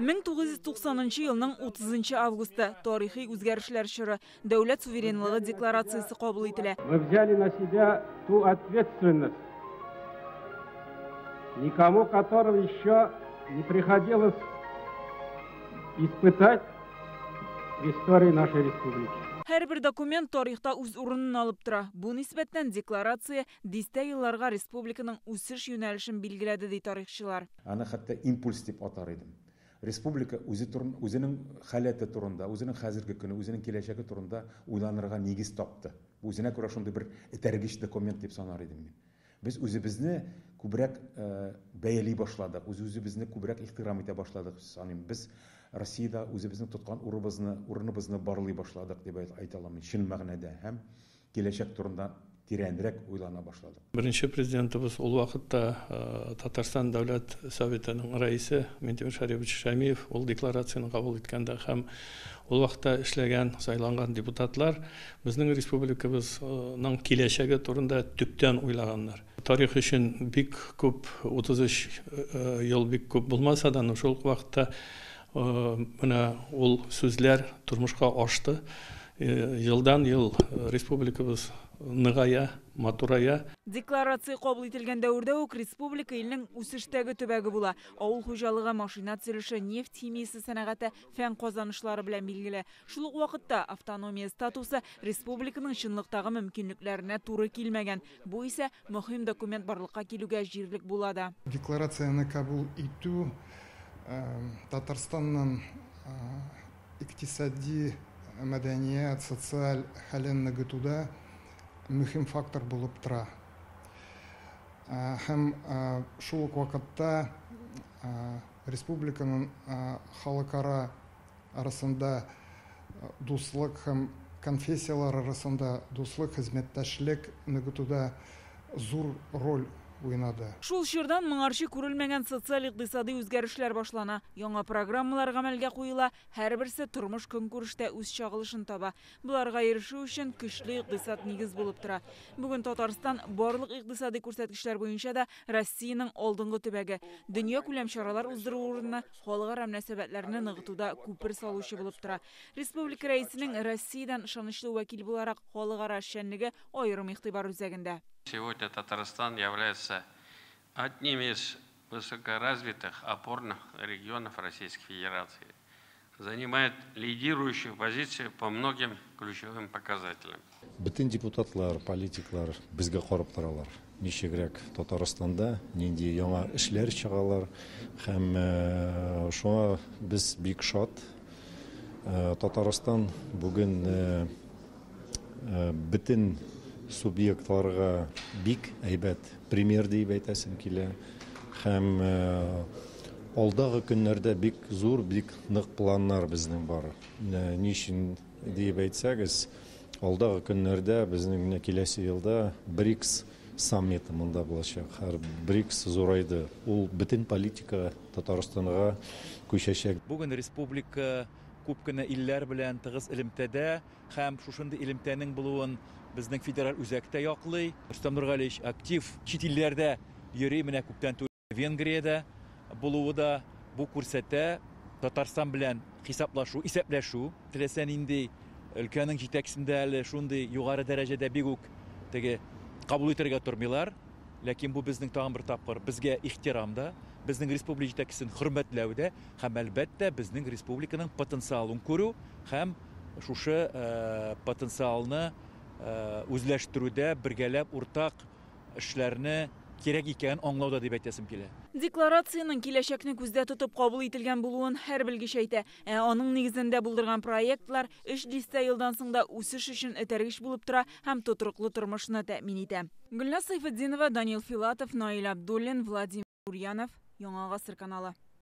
1990 елның 30 августы тарихи үзгәрешләр чоры дәүләт суверенлыгы декларациясе кабул ителә. Вы взяли на себя ту ответственность, никому которого еще не приходилось испытать в истории нашей республики. Һәрбер документ тарихта үз урынын алып тора. Бу нисбәттән декларация дистә елларга республиканың үсеш юнәлешен билгеләде ди тарихчылар. Аны хәтта импульс дип атар идем. Республика үзенең халәте турында, үзенең хәзерге көне, үзенең киләчәге турында уйланырга нигез тапты. Бу үзенә күрә шундый бер этәргеч документ дип санар идем мин. Без үзебезне күбрәк бәяли башладык, үзебезне күбрәк ихтирам итә башладык саныйм. Без Россиядә үзебезнең тоткан урыныбызны барлый башладык дип әйтә алам. Чын мәгънәдә һәм киләчәк турында тирәнрәк уйлана башладык. Беренче президентыбыз ул вакытта Татарстан Дәүләт Советының рәисе Минтимер Шәрифович Шәймиев ул декларацияны кабул иткәндә һәм ул вакытта эшләгән, сайланган депутатлар безнең республикабызның киләчәге турында төптән уйлаганнар. Тарих өчен бик күп 33 ел бик күп булмаса да, шул вакытта менә ул сүзләр тормышка ашты. Елдан ел республикабыз ныгая, матурая. Декларация кабул ителгән дәвердә үк республика илнең үсештәге төбәге була. Авыл хуҗалыгы, машина төзелеше, нефть химиясе сәнәгате фән казанышлары белән билгеле. Шул ук вакытта автономия статусы республиканың чынлыктагы мөмкинлекләренә туры килмәгән. Бу исә мөһим документ барлыкка килүгә җирлек була да. Декларацияны кабул итү Татарстанның икътисади, мәдәният, социаль хәлен ныгытуда мөһим фактор булып тора. Һәм шул ук вакытта республиканың халыкара арасында дуслык һәм конфессиялар арасында дуслык, хезмәттәшлек ныгытуда зур роль уйнады. Шул чордан моңарчы күрелмәгән социаль-икътисади үзгәрешләр башлана. Яңа программалар гамәлгә куела, һәрберсе тормыш көнкүрештә үз чагылышын таба. Буларга ирешү өчен көчле икътисад нигез булып тора. Бүген Татарстан барлык икътисади күрсәткечләр буенча да Россиянең алдынгы төбәге. Дөнья күләм чаралар уздыру урынына халыкара мөнәсәбәтләрне ныгытуда күпер салучы булып тора. Республика рәисенең Россиядән ышанычлы вәкил буларак халыкара эшчәнлеге аерым игътибар үзәгендә. Сегодня Татарстан является одним из высокоразвитых опорных регионов Российской Федерации. Занимает лидирующую позицию по многим ключевым показателям. Bütün депутатлар, политиклар безгә карап торалар. Ничегрәк Татарстанда нинди яңа эшләр чыгалар һәм шуңа без бик шат. Татарстан бүген bütün субъектларга бик әйбәт пример дип әйтәсем килә. Һәм алдагы көннәрдә бик зур, бик нык планнар безнең бар. Нишин дип әйтсәгез, алдагы көннәрдә безнең киләсе елда БРИКС саммиты монда булачак. Һәр БРИКС зурайды. Ул бөтен политика Татарстанга күчәчәк. Бүген республика күп кенә илләр белән тыгыз элемтәдә һәм шушындый элемтәнең булуын безнең федераль үзәктә яклый. Рөстәм Нургалиевич актив чит илләрдә йөри, менә күптән түгел Венгриядә булуы да бу күрсәтә Татарстан белән хисаплашу, исәпләшү. Теләсән инде өлкәнең җитәкчесендә әле шундый югары дәрәҗәдә бик үк теге кабул итәргә тормыйлар. Ләкин бу безнең тагын бер тапкыр безгә ихтирамда, безнең республика җитәкчесен хөрмәтләүдә һәм әлбәттә безнең республиканың потенциалын күрү һәм шушы потенциалны үзләштерүдә бергәләп уртак эшләрне кирәк икән аңлауда дип әйтәсем килә. Декларацияның киләчәкне күздә тотып кабул ителгән булуын һәр белгеч әйтә. Аның нигезендә булдырган проектлар 3 елдан соң да үсеш өчен этәргеч булып тора һәм тотырлык тормышны тәэмин итә. Гөлназ Сайфетдинова, Данил Филатов, Наил Абдуллин, Владимир Урьянов, Яңа гасыр каналы.